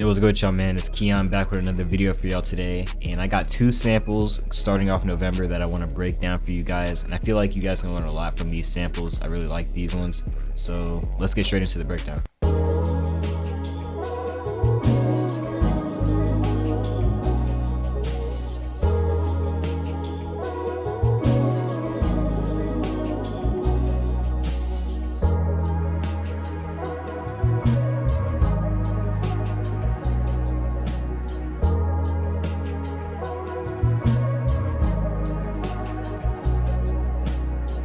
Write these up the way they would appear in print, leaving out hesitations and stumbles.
Yo, what's good, y'all, man? It's Keyon back with another video for y'all today, and I got two samples starting off November that I want to break down for you guys, and I feel like you guys can learn a lot from these samples. I really like these ones, so let's get straight into the breakdown.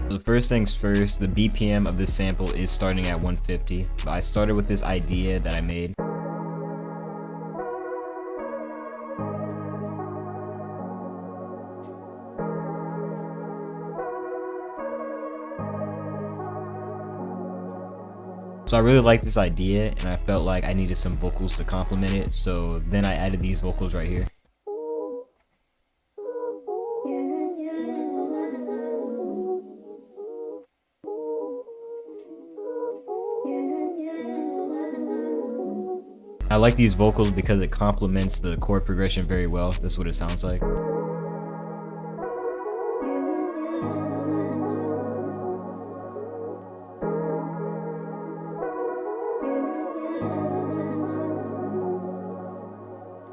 So first things first, the BPM of this sample is starting at 150, but I started with this idea that I made. So I really liked this idea, and I felt like I needed some vocals to complement it, so then I added these vocals right here. I like these vocals because it complements the chord progression very well. This is what it sounds like.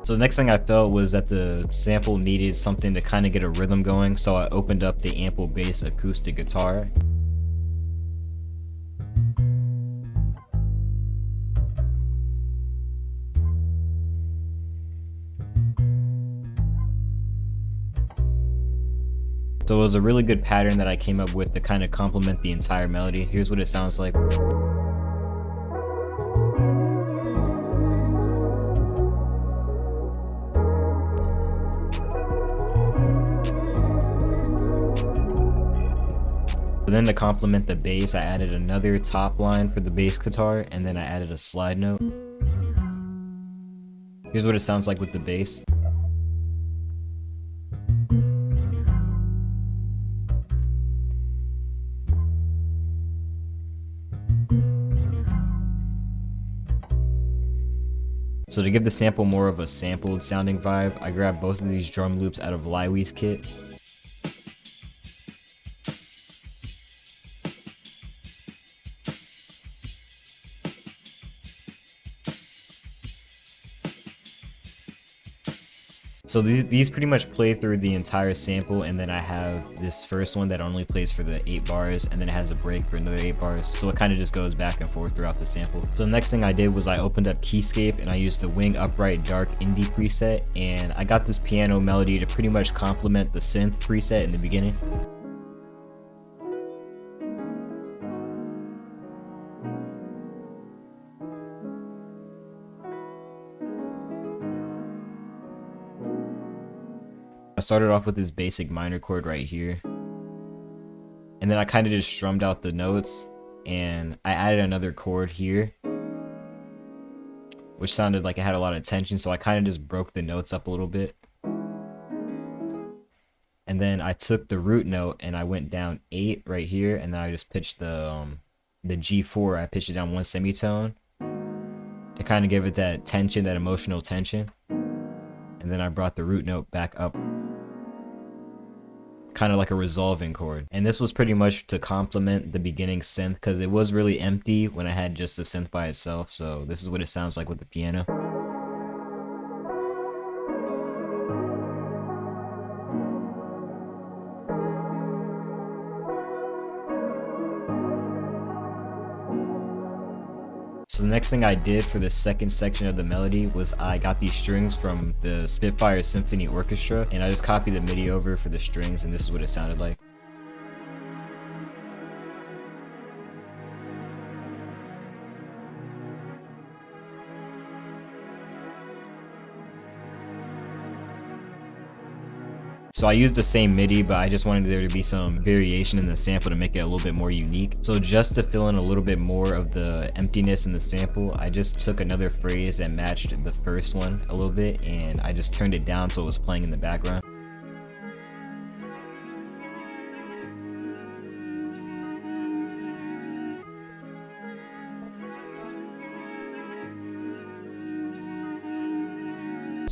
So the next thing I felt was that the sample needed something to kind of get a rhythm going, so I opened up the ample bass acoustic guitar. So it was a really good pattern that I came up with to kind of complement the entire melody. Here's what it sounds like. Then to complement the bass, I added another top line for the bass guitar, and then I added a slide note. Here's what it sounds like with the bass. So to give the sample more of a sampled sounding vibe, I grabbed both of these drum loops out of Liwi's kit. So these pretty much play through the entire sample, and then I have this first one that only plays for the 8 bars, and then it has a break for another 8 bars, so it kind of just goes back and forth throughout the sample. So the next thing I did was I opened up Keyscape, and I used the Wing Upright Dark Indie preset, and I got this piano melody to pretty much complement the synth preset in the beginning. I started off with this basic minor chord right here, and then I kind of just strummed out the notes, and I added another chord here, which sounded like it had a lot of tension, so I kind of just broke the notes up a little bit. And then I took the root note and I went down 8 right here, and then I just pitched the G4, I pitched it down 1 semitone to kind of give it that tension, that emotional tension. And then I brought the root note back up, kind of like a resolving chord. And this was pretty much to complement the beginning synth, because it was really empty when I had just the synth by itself. So this is what it sounds like with the piano. So the next thing I did for the second section of the melody was I got these strings from the Spitfire Symphony Orchestra, and I just copied the MIDI over for the strings, and this is what it sounded like. So I used the same MIDI, but I just wanted there to be some variation in the sample to make it a little bit more unique. So just to fill in a little bit more of the emptiness in the sample, I just took another phrase that matched the first one a little bit, and I just turned it down so it was playing in the background.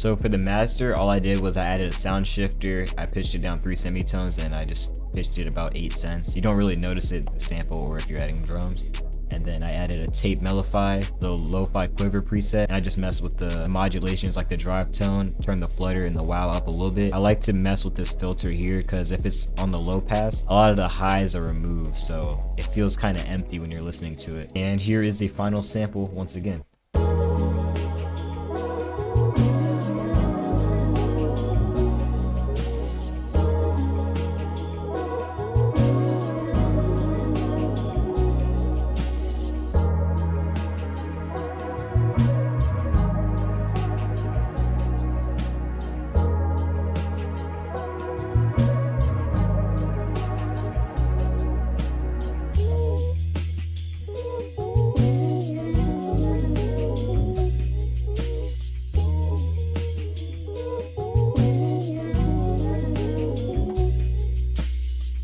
So for the master, all I did was I added a sound shifter, I pitched it down 3 semitones, and I just pitched it about 8 cents. You don't really notice it, the sample, or if you're adding drums. And then I added a tape mellify, the lo-fi quiver preset, and I just messed with the modulations like the drive tone, turn the flutter and the wow up a little bit. I like to mess with this filter here because if it's on the low pass, a lot of the highs are removed, so it feels kind of empty when you're listening to it. And here is the final sample once again.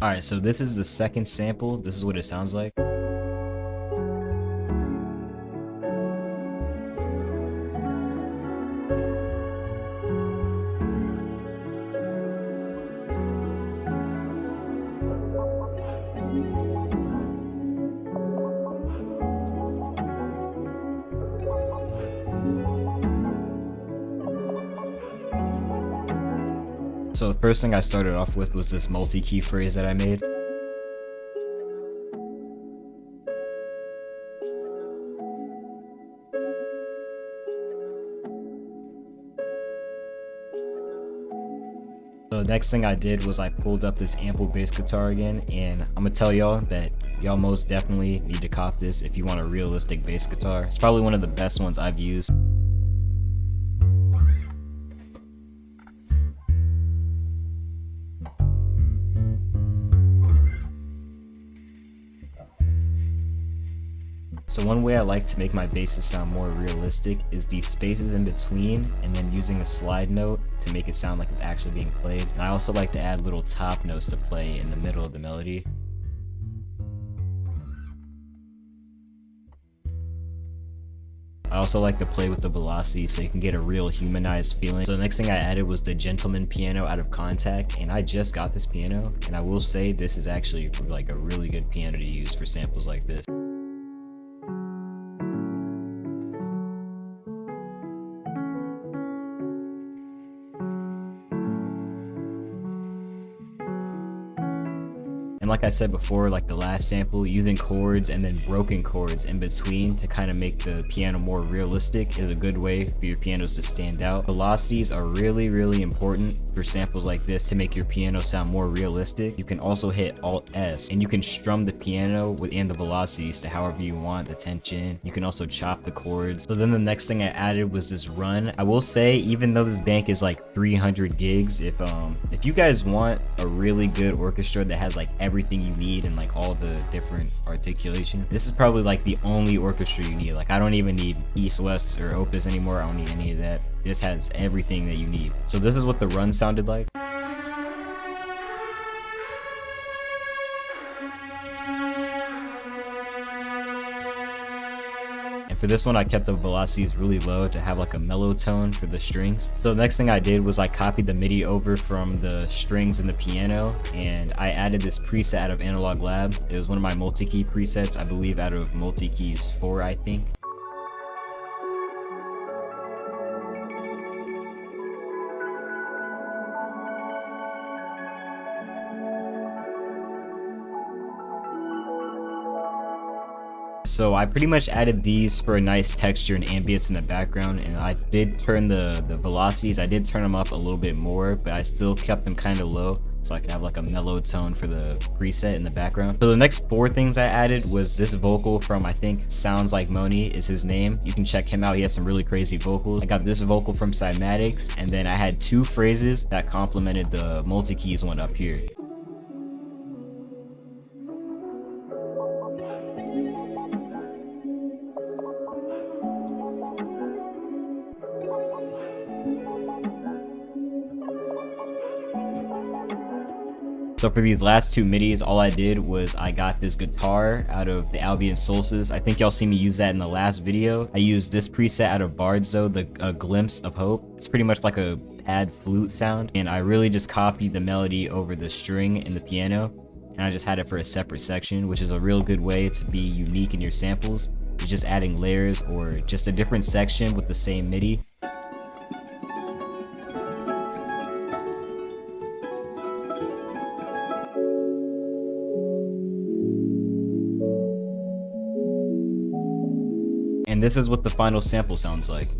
Alright, so this is the second sample. This is what it sounds like. So the first thing I started off with was this multi-key phrase that I made. So the next thing I did was I pulled up this ample bass guitar again, and I'm gonna tell y'all that y'all most definitely need to cop this if you want a realistic bass guitar. It's probably one of the best ones I've used. So one way I like to make my basses sound more realistic is these spaces in between, and then using a slide note to make it sound like it's actually being played. And I also like to add little top notes to play in the middle of the melody. I also like to play with the velocity so you can get a real humanized feeling. So the next thing I added was the Gentleman piano out of Contact, and I just got this piano, and I will say this is actually like a really good piano to use for samples like this. And like I said before, like the last sample, using chords and then broken chords in between to kind of make the piano more realistic is a good way for your pianos to stand out. Velocities are really important for samples like this to make your piano sound more realistic. You can also hit Alt S and you can strum the piano within the velocities to however you want, the tension. You can also chop the chords. So then the next thing I added was this run. I will say, even though this bank is like 300 gigs, if you guys want a really good orchestra that has like everything you need and like all the different articulation, this is probably like the only orchestra you need. Like I don't even need East, West, or Opus anymore. I don't need any of that. This has everything that you need. So this is what the run sounded like. And for this one, I kept the velocities really low to have like a mellow tone for the strings. So the next thing I did was I copied the MIDI over from the strings and the piano, and I added this preset out of Analog Lab. It was one of my multi-key presets, I believe out of Multi-Keys 4, I think. So I pretty much added these for a nice texture and ambience in the background, and I did turn the velocities, I did turn them up a little bit more, but I still kept them kind of low so I could have like a mellow tone for the preset in the background. So the next 4 things I added was this vocal from, I think Sounds Like Moni is his name. You can check him out, he has some really crazy vocals. I got this vocal from Cymatics, and then I had 2 phrases that complemented the multi-keys one up here. So for these last two midis, all I did was I got this guitar out of the Albion Solstice. I think y'all see me use that in the last video. I used this preset out of Bards though, the Glimpse of Hope. It's pretty much like a pad flute sound, and I really just copied the melody over the string in the piano, and I just had it for a separate section, which is a real good way to be unique in your samples. It's just adding layers or just a different section with the same MIDI. And this is what the final sample sounds like.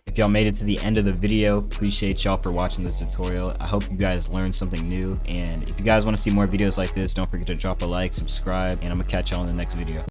If y'all made it to the end of the video, appreciate y'all for watching this tutorial. I hope you guys learned something new, and if you guys want to see more videos like this, don't forget to drop a like, subscribe, and I'm gonna catch y'all in the next video.